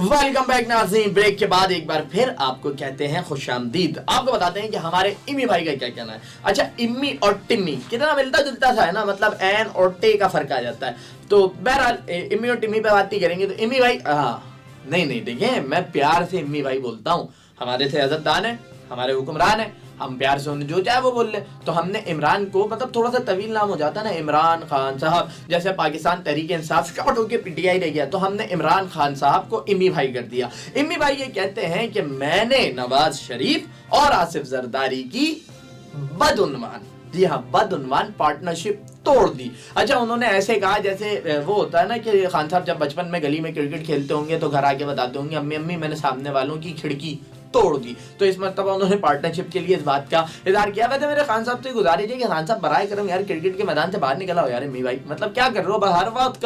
Welcome back नाज़रीन। Break के बाद एक बार फिर आपको कहते हैं खुश आमदीद। आपको बताते हैं कि हमारे इम्मी भाई का क्या कहना है। अच्छा, इम्मी और टिम्मी कितना मिलता जुलता सा है ना, मतलब एन और टे का फर्क आ जाता है। तो बहरहाल इम्मी और टिम्मी पे बात ही करेंगे। तो इम्मी भाई, हाँ नहीं देखिए, मैं प्यार से इम्मी भाई बोलता हूँ। हमारे सियासतदान है, हमारे हुक्मरान है, हम प्यार से उन्हें जो चाहे वो बोल ले। तो हमने इमरान को, मतलब थोड़ा सा तवील नाम हो जाता है ना, इमरान खान साहब, जैसे पाकिस्तान तहरीक इंसाफ शॉर्ट होकर पीटीआई रह गया, तो हमने इमरान खान साहब को इम्मी भाई कर दिया। इम्मी भाई ये कहते हैं कि मैंने नवाज शरीफ और आसिफ जरदारी की बदउन्वान, जी हाँ बदउन्वान पार्टनरशिप तोड़ दी। अच्छा, उन्होंने ऐसे कहा जैसे वो होता है ना कि खान साहब जब बचपन में गली में क्रिकेट खेलते होंगे तो घर आके बताते होंगे, अम्मी अम्मी मैंने सामने वालों की खिड़की तोड़ दी। तो इस मरतबा उन्होंने पार्टनरशिप के लिए इस बात का इज़हार किया। वैसे मेरे खान साहब से गुजारिश है कि खान साहब बराए करम यार क्रिकेट के मैदान से बाहर निकला हो यार। इम्मी भाई मतलब क्या कर रहे हो हर वक्त,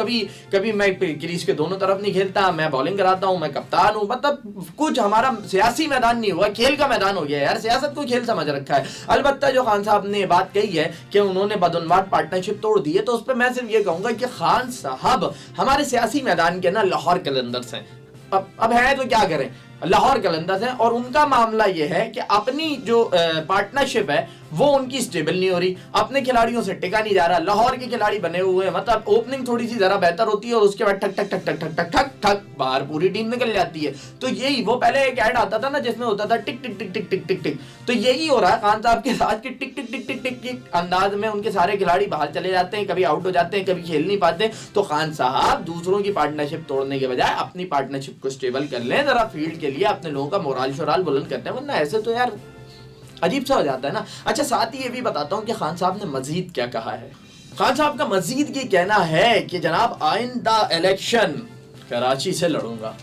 कभी मैं क्रीज के दोनों तरफ नहीं खेलता, मैं बॉलिंग कराता हूँ, मैं कप्तान हूँ, मतलब कुछ हमारा सियासी मैदान नहीं हुआ, खेल का मैदान हो गया यार। सियासत को खेल समझ रखा है। अलबत्ता जो खान साहब ने बात कही है कि उन्होंने बदउन्वान पार्टनरशिप तोड़ दी है, तो उस पर मैं सिर्फ ये कहूंगा कि खान साहब हमारे सियासी मैदान के ना लाहौर कलंदर्स हैं। अब है तो क्या करें, लाहौर कलंदर्स हैं। और उनका मामला यह है कि अपनी जो पार्टनरशिप है वो उनकी स्टेबल नहीं हो रही, अपने खिलाड़ियों से टिका नहीं जा रहा। लाहौर के खिलाड़ी बने हुए हैं, मतलब ओपनिंग थोड़ी सी जरा बेहतर होती है और उसके बाद ठक ठक ठक ठक ठक ठक ठक ठक बाहर पूरी टीम निकल जाती है। तो यही वो पहले एक ऐड आता था ना जिसमें होता था टिक टिक टिक टिक टिक टिक टिक, तो यही हो रहा है खान साहब के साथ कि टिक टिक टिक टिक टिक के अंदाज में उनके सारे खिलाड़ी बाहर चले जाते हैं, कभी आउट हो जाते हैं, कभी खेल नहीं पाते। तो खान साहब दूसरों की पार्टनरशिप तोड़ने के बजाय अपनी पार्टनरशिप को स्टेबल कर लें, जरा फील्ड के लिए अपने लोगों का मोराल शोराल बुलंद करते हैं, वरना ऐसे तो यार अजीब सा हो जाता है ना। अच्छा, साथ ही ये भी बताता हूँ कि खान साहब ने मजीद क्या कहा है। खान साहब का मजीद ये कहना है कि जनाब आइंदा इलेक्शन कराची से लड़ूंगा।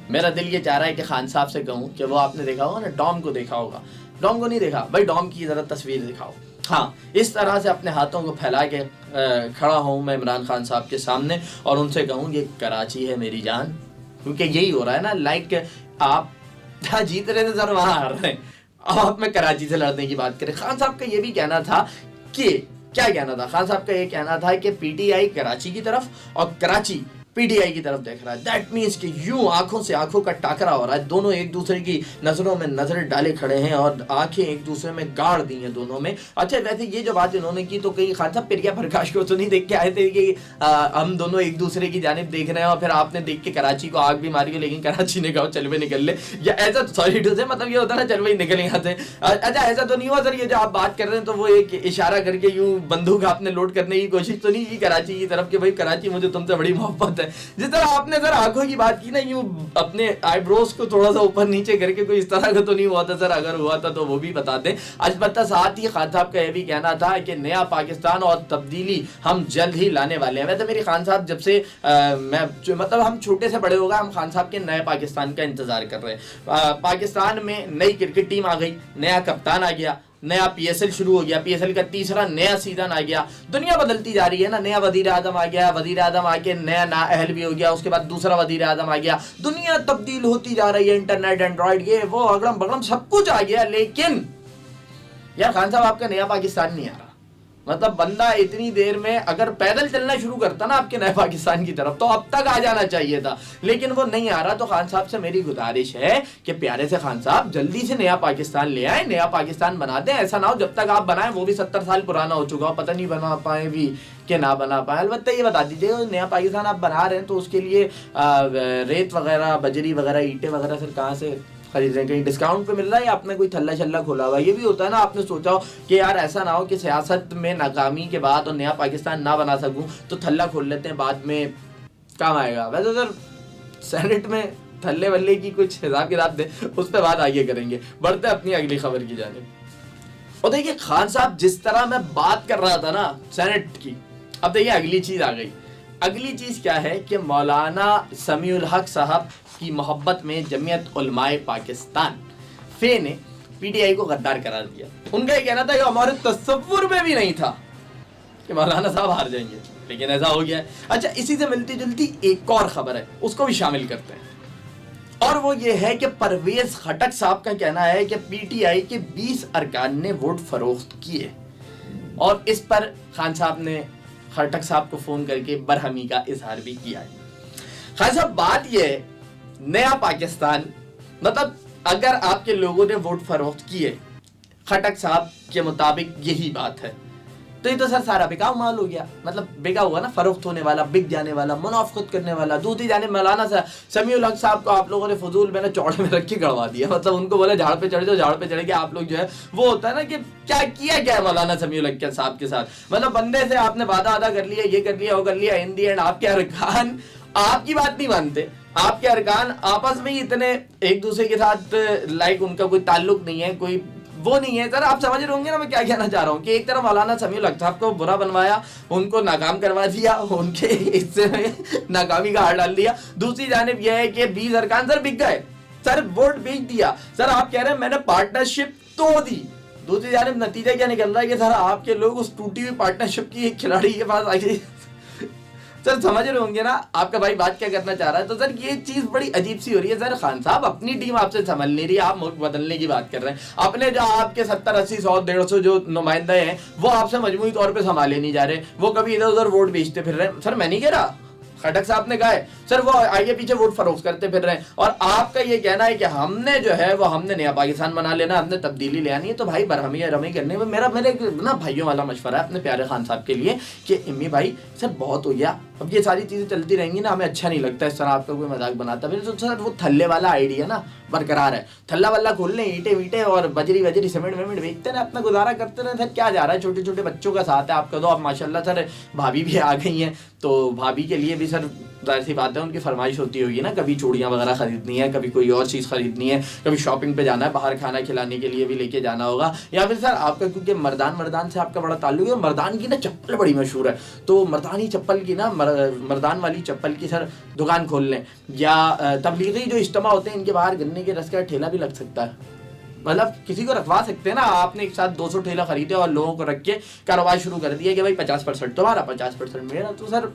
मेरा दिल ये चाह रहा है कि खान साहब से कहूँ कि वो आपने देखा होगा ना, डॉम को देखा होगा, डॉम को नहीं देखा भाई, डॉम की जरा तस्वीर दिखाओ। हाँ, इस तरह से अपने हाथों को फैला के खड़ा हूँ मैं इमरान खान साहब के सामने और उनसे कहूँ ये कराची है मेरी जान। क्योंकि यही हो रहा है ना, लाइक आप जीत रहे थे सर, वहां हार रहे हैं, अब मैं कराची से लड़ने की बात करें। खान साहब का ये भी कहना था कि, क्या कहना था खान साहब का, ये कहना था कि पीटीआई कराची की तरफ और कराची पीटीआई की तरफ देख रहा है। दैट मीन्स कि यूं आंखों से आंखों का टाकरा हो रहा है, दोनों एक दूसरे की नजरों में नजर डाले खड़े हैं और आंखें एक दूसरे में गाड़ दी हैं दोनों में। अच्छा, वैसे ये जो बात इन्होंने की तो कहीं खान साहब प्रिया प्रकाश को तो नहीं देख के आए थे कि हम दोनों एक दूसरे की जानिब देख रहे हैं और फिर आपने देख के कराची को आग भी मारी हो, लेकिन कराची ने कहा चल वे निकल ले, या ऐसा, सॉरी टू से, मतलब ये होता है ना चल वे निकल यहाँ से। अच्छा, ऐसा तो नहीं हुआ सर, ये जो आप बात कर रहे हैं तो वो एक इशारा करके यूं बंदूक आपने लोड करने की कोशिश तो नहीं की कराची की तरफ कि भाई कराची मुझे तुमसे बड़ी मोहब्बत है। जिस तरह आपने सर आंखों की बात की ना, यूं अपने आईब्रोज को थोड़ा सा ऊपर नीचे करके, कोई इस तरह का तो नहीं हुआ था सर, अगर हुआ था तो वो भी बता दें। अलबत्ता साथ ही खान साहब का यह भी कहना था कि नया पाकिस्तान और तब्दीली हम जल्द ही लाने वाले हैं। वैसे मेरे खान साहब जब से मतलब हम छोटे से बड़े हो गए, हम खान साहब के नए पाकिस्तान का इंतजार कर रहे हैं। पाकिस्तान में नई क्रिकेट टीम आ गई, नया कप्तान आ गया, नया पीएसएल शुरू हो गया, पीएसएल का तीसरा नया सीजन आ गया, दुनिया बदलती जा रही है ना, नया वजीर आजम आ गया, वजीर आजम आके नया नाअहल भी हो गया, उसके बाद दूसरा वजीर आजम आ गया, दुनिया तब्दील होती जा रही है, इंटरनेट, एंड्रॉइड, ये वो अगड़म बगड़म सब कुछ आ गया। लेकिन यार खान साहब आपका नया पाकिस्तान नहीं आ रहा। मतलब बंदा इतनी देर में अगर पैदल चलना शुरू करता ना आपके नए पाकिस्तान की तरफ तो अब तक आ जाना चाहिए था, लेकिन वो नहीं आ रहा। तो खान साहब से मेरी गुजारिश है कि प्यारे से खान साहब जल्दी से नया पाकिस्तान ले आए, नया पाकिस्तान बना दें। ऐसा ना हो जब तक आप बनाएं वो भी 70 साल पुराना हो चुका हो, पता नहीं बना पाए भी कि ना बना पाए। अलबत्ता ये बता दीजिए नया पाकिस्तान आप बना रहे हैं तो उसके लिए रेत वगैरह, बजरी वगैरह, ईंटें वगैरह सर कहाँ से खरीद रहे हैं? कहीं डिस्काउंट पे मिल रहा है या आपने कोई थल्ला छल्ला खोला हुआ? ये भी होता है ना, आपने सोचा हो कि यार ऐसा ना हो कि सियासत में नाकामी के बाद और नया पाकिस्तान ना बना सकूं तो थल्ला खोल लेते हैं, बाद में काम आएगा। वैसे सर सेनेट में थल्ले वल्ले की कुछ हिसाब किताब दे, उस पर बात आगे करेंगे। बढ़ते अपनी अगली खबर की जानिब। और देखिए खान साहब जिस तरह मैं बात कर रहा था ना सेनेट की, अब देखिए अगली चीज आ गई। अगली चीज क्या है कि मौलाना समीउल हक साहब की मोहब्बत में जमीयत उलमाए पाकिस्तान फे ने पीटीआई को गद्दार करार दिया। उनका ये कहना था कि हमारे तसव्वुर में भी नहीं था कि मौलाना साहब हार जाएंगे, लेकिन ऐसा हो गया है। अच्छा, इसी से मिलती जुलती एक और खबर है, उसको भी शामिल करते हैं। اور وہ یہ ہے کہ پرویز خٹک صاحب کا کہنا ہے کہ پی ٹی آئی کے 20 ارکان نے ووٹ فروخت کیے، اور اس پر خان صاحب نے خٹک صاحب کو فون کر کے برہمی کا اظہار بھی کیا ہے۔ خان صاحب بات یہ ہے، نیا پاکستان مطلب اگر آپ کے لوگوں نے ووٹ فروخت کیے خٹک صاحب کے مطابق یہی بات ہے، تو یہ تو سر سارا بکاؤ مال ہو گیا، مطلب بکا ہوا نا، فروخت ہونے والا، بک جانے والا، منافقت کرنے والا۔ دوسری جانب مولانا سمیع الحق صاحب کو آپ لوگوں نے فضول میں نا چوڑے میں رکھ کے گڑوا دیا، مطلب ان کو بولا جھاڑ پہ چڑھ جاؤ، جھاڑ پہ چڑھ کے آپ لوگ جو ہے وہ ہوتا ہے نا کہ کیا کیا گیا مولانا سمیع الحق صاحب کے ساتھ، مطلب بندے سے آپ نے وعدہ ادا کر لیا، یہ کر لیا، وہ کر لیا، ان دی اینڈ آپ کے ارکان آپ کی بات نہیں مانتے، آپ کے ارکان آپس میں ہی اتنے ایک دوسرے کے ساتھ لائک ان کا کوئی تعلق نہیں ہے، کوئی وہ نہیں ہے۔ سر آپ سمجھ رہے ہوں گے نا میں کیا کہنا چاہ رہا ہوں، کہ ایک طرف مولانا سمیع الحق صاحب کو برا بنوایا، ان کو ناکام کروا دیا، ان کے حصے میں ناکامی کا ہار ڈال دیا، دوسری جانب یہ ہے کہ 20 ارکان سر بک گئے، سر ووٹ بیچ دیا، سر آپ کہہ رہے ہیں میں نے پارٹنرشپ توڑ دی، دوسری جانب نتیجہ کیا نکل رہا ہے کہ سر آپ کے لوگ اس ٹوٹی ہوئی پارٹنرشپ کی ایک کھلاڑی کے پاس آگے سر سمجھ رہے ہوں گے نا آپ کا بھائی بات کیا کرنا چاہ رہا ہے۔ تو سر یہ چیز بڑی عجیب سی ہو رہی ہے، سر خان صاحب اپنی ٹیم آپ سے سنبھل نہیں رہی، آپ ملک بدلنے کی بات کر رہے ہیں، اپنے جو آپ کے 70 80 100 150 جو نمائندے ہیں وہ آپ سے مجموعی طور پہ سنبھالے نہیں جا رہے، وہ کبھی ادھر ادھر ووٹ بیچتے پھر رہے ہیں۔ سر میں نہیں کہہ رہا، خٹک صاحب نے کہا ہے سر وہ آگے پیچھے ووٹ فروخت کرتے پھر رہے ہیں، اور آپ کا یہ کہنا ہے کہ ہم نے جو ہے وہ ہم نے نیا پاکستان بنا لینا، ہم نے تبدیلی لے آنی ہے۔ تو بھائی برہمی رمی کرنے میں میرے نا بھائیوں والا مشورہ ہے اپنے پیارے خان صاحب کے لیے کہ امی بھائی سر بہت ہو گیا، اب یہ ساری چیزیں چلتی رہیں گی نا، ہمیں اچھا نہیں لگتا اس طرح آپ کا کوئی مذاق بناتا ہے۔ تو سر وہ تھلے والا آئیڈیا نا برقرار ہے، تھلا والا کھول لیں، اینٹیں ویٹیں اور بجری سیمنٹ ویمنٹ بیچتے ہیں، اپنا گزارا کرتے رہے۔ سر کیا جا رہا ہے، چھوٹے چھوٹے بچوں کا ساتھ ہے آپ کا، تو آپ ماشاء اللہ سر بھابھی بھی آ گئی ہیں، تو بھابھی کے لیے بھی سر ظاہر سی بات ہے ان کی فرمائش ہوتی ہوگی نا، کبھی چوڑیاں وغیرہ خریدنی ہے، کبھی کوئی اور چیز خریدنی ہے، کبھی شاپنگ پہ جانا ہے، باہر کھانا کھلانے کے لیے بھی لے کے جانا ہوگا، یا پھر سر آپ کا کیونکہ مردان سے آپ کا بڑا تعلق ہے، مردان کی نا چپل بڑی مشہور ہے، تو مردانی چپل کی نا مردان والی چپل کی سر دکان کھول لیں، یا تبلیغی جو اجتماع ہوتے ہیں ان کے باہر گنے کے رس کا ٹھیلا بھی لگ سکتا ہے، مطلب کسی کو رکھوا سکتے ہیں نا آپ نے ایک ساتھ 200 ٹھیلا خریدے اور لوگوں کو رکھ کے کاروبار شروع کر دیا کہ بھائی 50% تمہارا 50% میرا۔ تو سر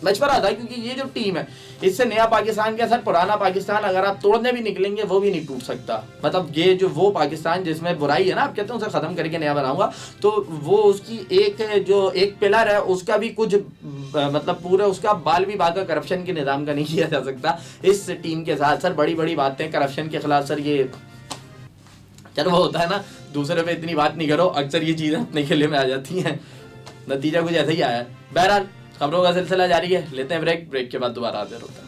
مشورہ تھا کیونکہ یہ جو ٹیم ہے اس سے نیا پاکستان کیا سر پرانا پاکستان اگر آپ توڑنے بھی نکلیں گے وہ بھی نہیں ٹوٹ سکتا، مطلب یہ جو وہ پاکستان جس میں برائی ہے نا آپ کہتے ہیں اسے ختم کر کے نیا بناؤں گا، تو وہ اس کی ایک پلر ہے اس کا بھی کچھ مطلب پورا اس کا بال بھی باقا کرپشن کے نظام کا نہیں کیا جا سکتا اس ٹیم کے ساتھ۔ سر بڑی بڑی باتیں کرپشن کے خلاف سر یہ چلو وہ ہوتا ہے نا دوسرے پہ اتنی بات نہیں کرو، اکثر یہ چیزیں اپنے کھیلے میں آ جاتی ہیں، نتیجہ کچھ ایسا ہی آیا ہے۔ بہرحال خبروں کا سلسلہ جاری ہے، لیتے ہیں بریک کے بعد دوبارہ حاضر ہوتا ہے۔